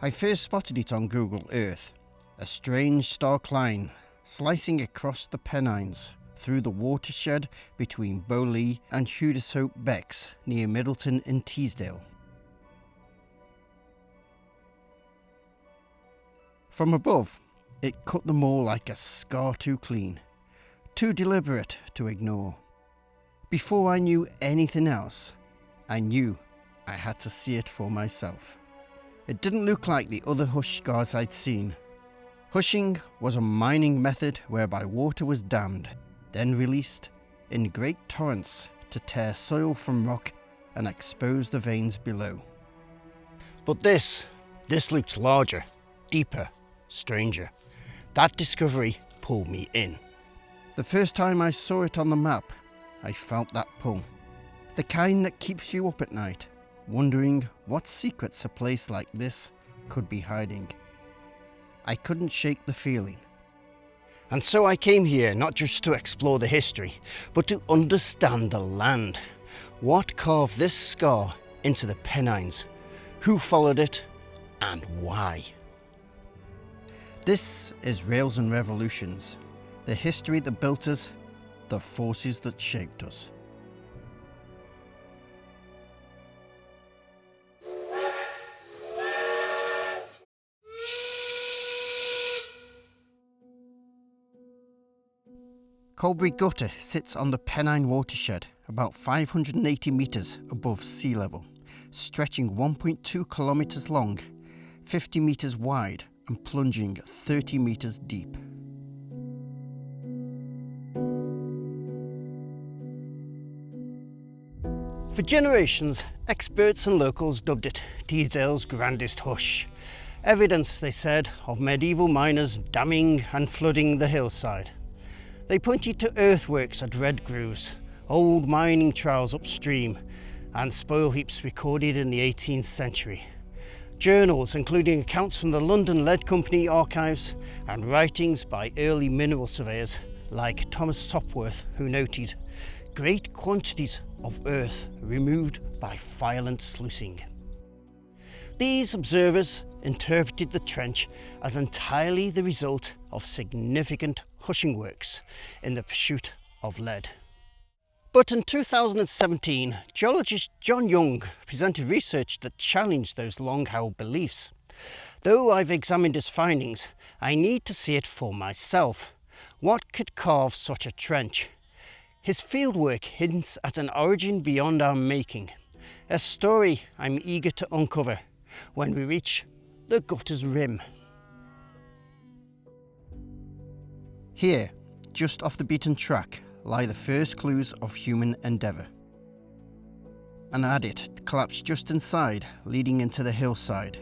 I first spotted it on Google Earth, a strange stark line slicing across the Pennines through the watershed between Bowley and Huddershope Becks near Middleton in Teesdale. From above, it cut them all like a scar too clean, too deliberate to ignore. Before I knew anything else, I knew I had to see it for myself. It didn't look like the other hush scars I'd seen. Hushing was a mining method whereby water was dammed, then released in great torrents to tear soil from rock and expose the veins below. But this looked larger, deeper, stranger. That discovery pulled me in. The first time I saw it on the map, I felt that pull. The kind that keeps you up at night, wondering what secrets a place like this could be hiding. I couldn't shake the feeling. And so I came here not just to explore the history, but to understand the land. What carved this scar into the Pennines? Who followed it? And why? This is Rails and Revolutions, the history that built us, the forces that shaped us. Coldberry Gutter sits on the Pennine watershed, about 580 metres above sea level, stretching 1.2 kilometres long, 50 metres wide and plunging 30 metres deep. For generations, experts and locals dubbed it Teesdale's grandest hush. Evidence, they said, of medieval miners damming and flooding the hillside. They pointed to earthworks at red grooves, old mining trials upstream, and spoil heaps recorded in the 18th century. Journals, including accounts from the London Lead Company archives and writings by early mineral surveyors like Thomas Sopworth, who noted great quantities of earth removed by violent sluicing. These observers interpreted the trench as entirely the result of significant hushing works in the pursuit of lead. But in 2017, geologist John Young presented research that challenged those long-held beliefs. Though I've examined his findings, I need to see it for myself. What could carve such a trench? His fieldwork hints at an origin beyond our making, a story I'm eager to uncover when we reach the gutter's rim. Here, just off the beaten track, lie the first clues of human endeavour. An adit collapsed just inside, leading into the hillside.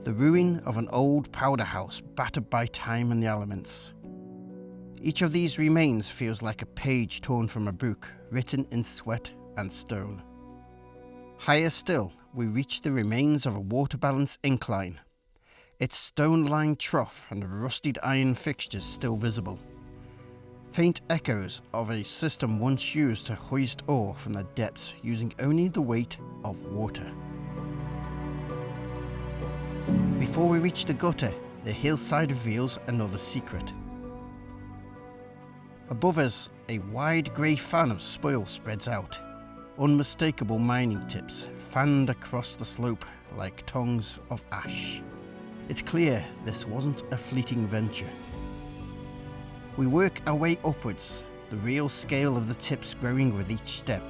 The ruin of an old powder house battered by time and the elements. Each of these remains feels like a page torn from a book, written in sweat and stone. Higher still, we reach the remains of a water balance incline, its stone-lined trough and rusted iron fixtures still visible. Faint echoes of a system once used to hoist ore from the depths using only the weight of water. Before we reach the gutter, the hillside reveals another secret. Above us, a wide grey fan of spoil spreads out, unmistakable mining tips fanned across the slope like tongues of ash. It's clear this wasn't a fleeting venture. We work our way upwards, the real scale of the tips growing with each step,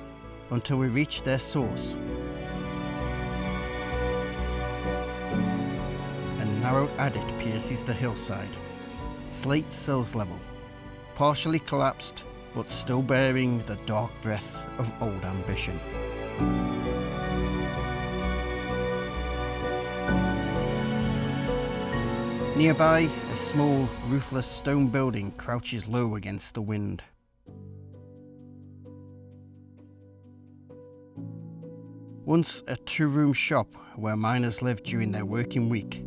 until we reach their source. A narrow adit pierces the hillside, slate sills level, partially collapsed, but still bearing the dark breath of old ambition. Nearby, a small, roofless stone building crouches low against the wind. Once a two-room shop where miners lived during their working week.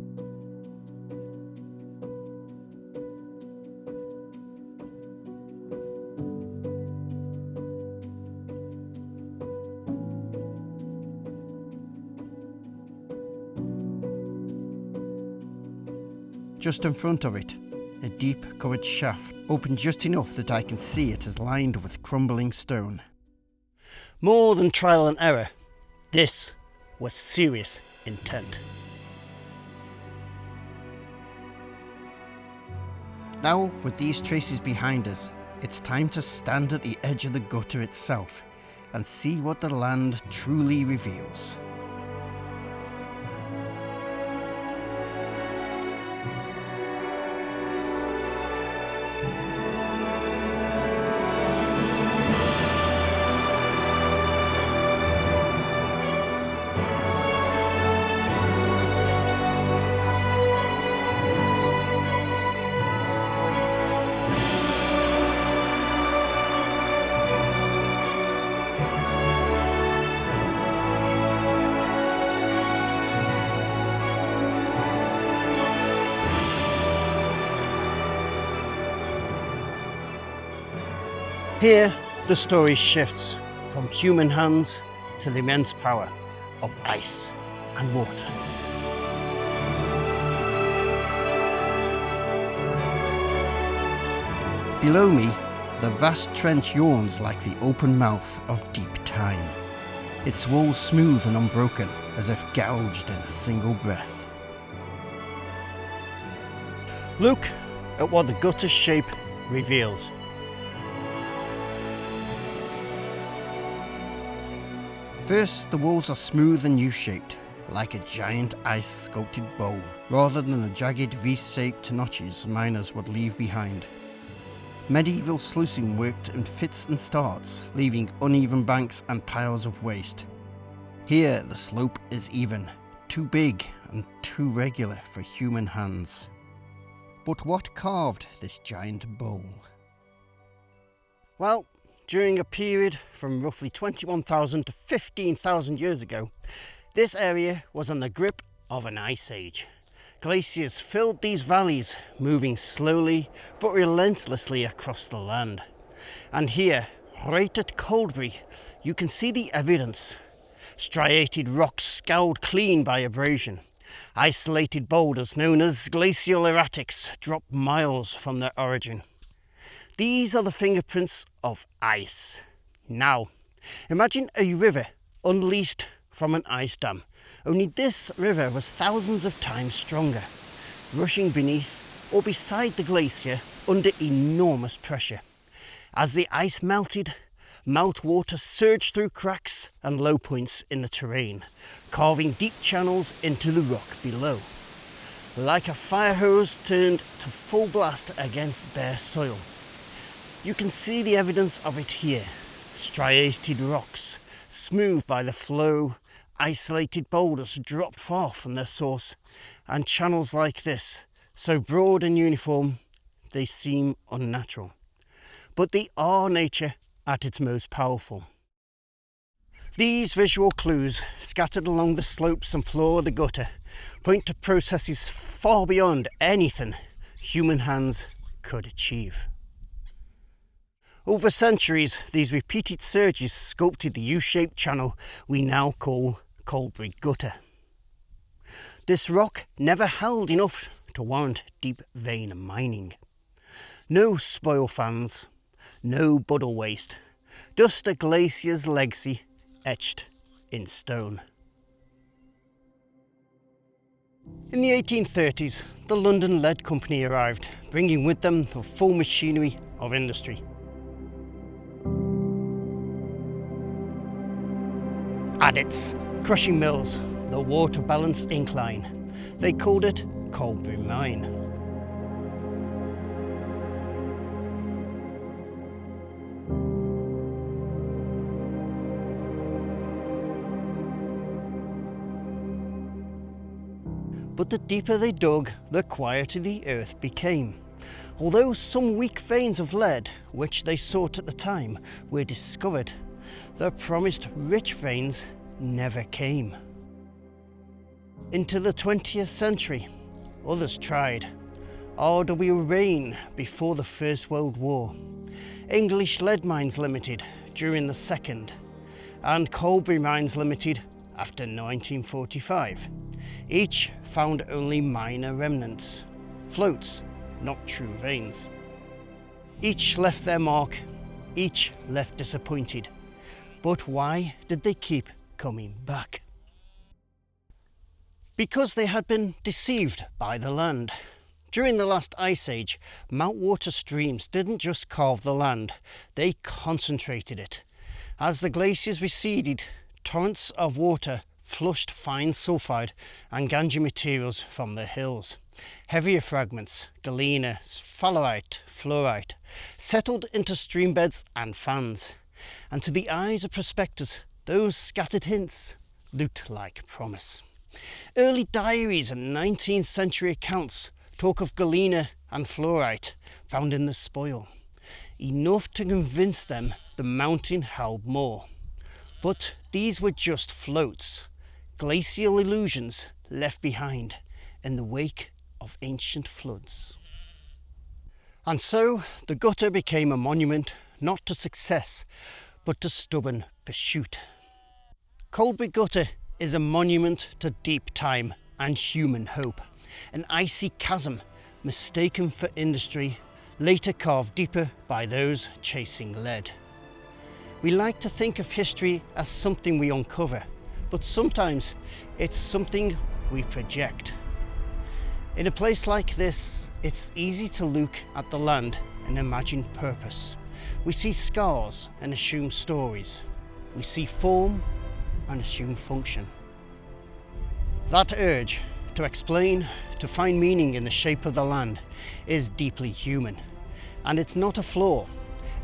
Just in front of it, a deep covered shaft, open just enough that I can see it is lined with crumbling stone. More than trial and error, this was serious intent. Now, with these traces behind us, it's time to stand at the edge of the gutter itself and see what the land truly reveals. Here, the story shifts from human hands to the immense power of ice and water. Below me, the vast trench yawns like the open mouth of deep time, its walls smooth and unbroken, as if gouged in a single breath. Look at what the gutter shape reveals. First, the walls are smooth and U-shaped, like a giant ice-sculpted bowl, rather than the jagged V-shaped notches miners would leave behind. Medieval sluicing worked in fits and starts, leaving uneven banks and piles of waste. Here, the slope is even, too big and too regular for human hands. But what carved this giant bowl? Well, during a period from roughly 21,000 to 15,000 years ago, this area was on the grip of an ice age. Glaciers filled these valleys, moving slowly but relentlessly across the land. And here, right at Coldberry, you can see the evidence. Striated rocks scoured clean by abrasion. Isolated boulders known as glacial erratics drop miles from their origin. These are the fingerprints of ice. Now, imagine a river unleashed from an ice dam, only this river was thousands of times stronger, rushing beneath or beside the glacier under enormous pressure. As the ice melted, meltwater surged through cracks and low points in the terrain, carving deep channels into the rock below. Like a fire hose turned to full blast against bare soil. You can see the evidence of it here. Striated rocks, smoothed by the flow, isolated boulders dropped far from their source, and channels like this, so broad and uniform, they seem unnatural. But they are nature at its most powerful. These visual clues, scattered along the slopes and floor of the gutter, point to processes far beyond anything human hands could achieve. Over centuries, these repeated surges sculpted the U-shaped channel we now call Coldberry Gutter. This rock never held enough to warrant deep vein mining. No spoil fans, no puddle waste, just a glacier's legacy etched in stone. In the 1830s, the London Lead Company arrived, bringing with them the full machinery of industry. Adits, crushing mills, the water balance incline. They called it Coldberry Mine. But the deeper they dug, the quieter the earth became. Although some weak veins of lead, which they sought at the time, were discovered, the promised rich veins never came. Into the 20th century, others tried. R.W. Rain before the First World War, English Lead Mines Limited during the Second, and Coldberry Mines Limited after 1945. Each found only minor remnants. floats, not true veins. Each left their mark, each left disappointed. But why did they keep coming back? Because they had been deceived by the land. During the last ice age, meltwater streams didn't just carve the land, they concentrated it. As the glaciers receded, torrents of water flushed fine sulfide and gangue materials from the hills. Heavier fragments, galena, sphalerite, fluorite, settled into streambeds and fans. And to the eyes of prospectors, those scattered hints looked like promise. Early diaries and 19th century accounts talk of galena and fluorite found in the spoil, enough to convince them the mountain held more. But these were just floats, glacial illusions left behind in the wake of ancient floods. And so the gutter became a monument not to success, but to stubborn pursuit. Coldberry Gutter is a monument to deep time and human hope. An icy chasm mistaken for industry, later carved deeper by those chasing lead. We like to think of history as something we uncover, but sometimes it's something we project. In a place like this, it's easy to look at the land and imagine purpose. We see scars and assume stories. We see form and assume function. That urge to explain, to find meaning in the shape of the land is deeply human. And it's not a flaw,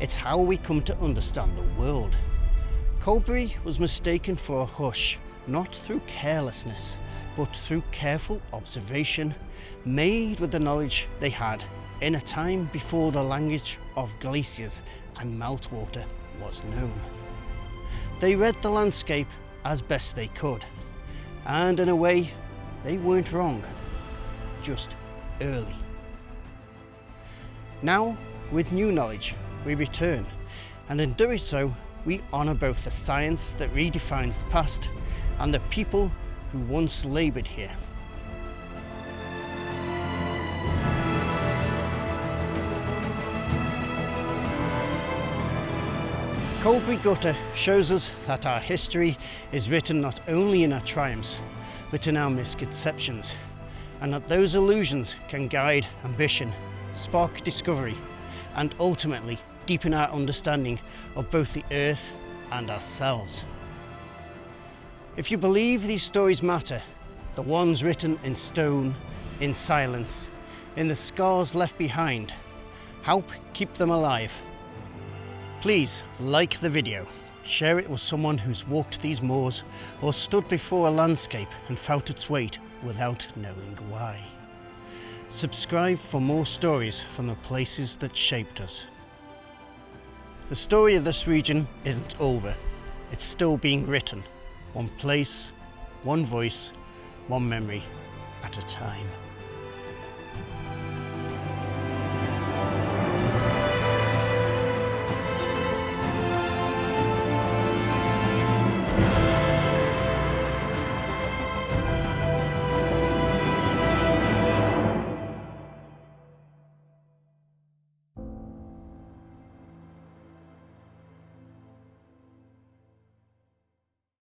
it's how we come to understand the world. Coldberry was mistaken for a hush, not through carelessness, but through careful observation, made with the knowledge they had in a time before the language of glaciers and meltwater was known. They read the landscape as best they could, and in a way, they weren't wrong, just early. Now, with new knowledge, we return, and in doing so, we honour both the science that redefines the past and the people who once laboured here. Coldberry Gutter shows us that our history is written not only in our triumphs, but in our misconceptions, and that those illusions can guide ambition, spark discovery, and ultimately deepen our understanding of both the earth and ourselves. If you believe these stories matter, the ones written in stone, in silence, in the scars left behind, help keep them alive. Please like the video, share it with someone who's walked these moors or stood before a landscape and felt its weight without knowing why. Subscribe for more stories from the places that shaped us. The story of this region isn't over, it's still being written, one place, one voice, one memory at a time.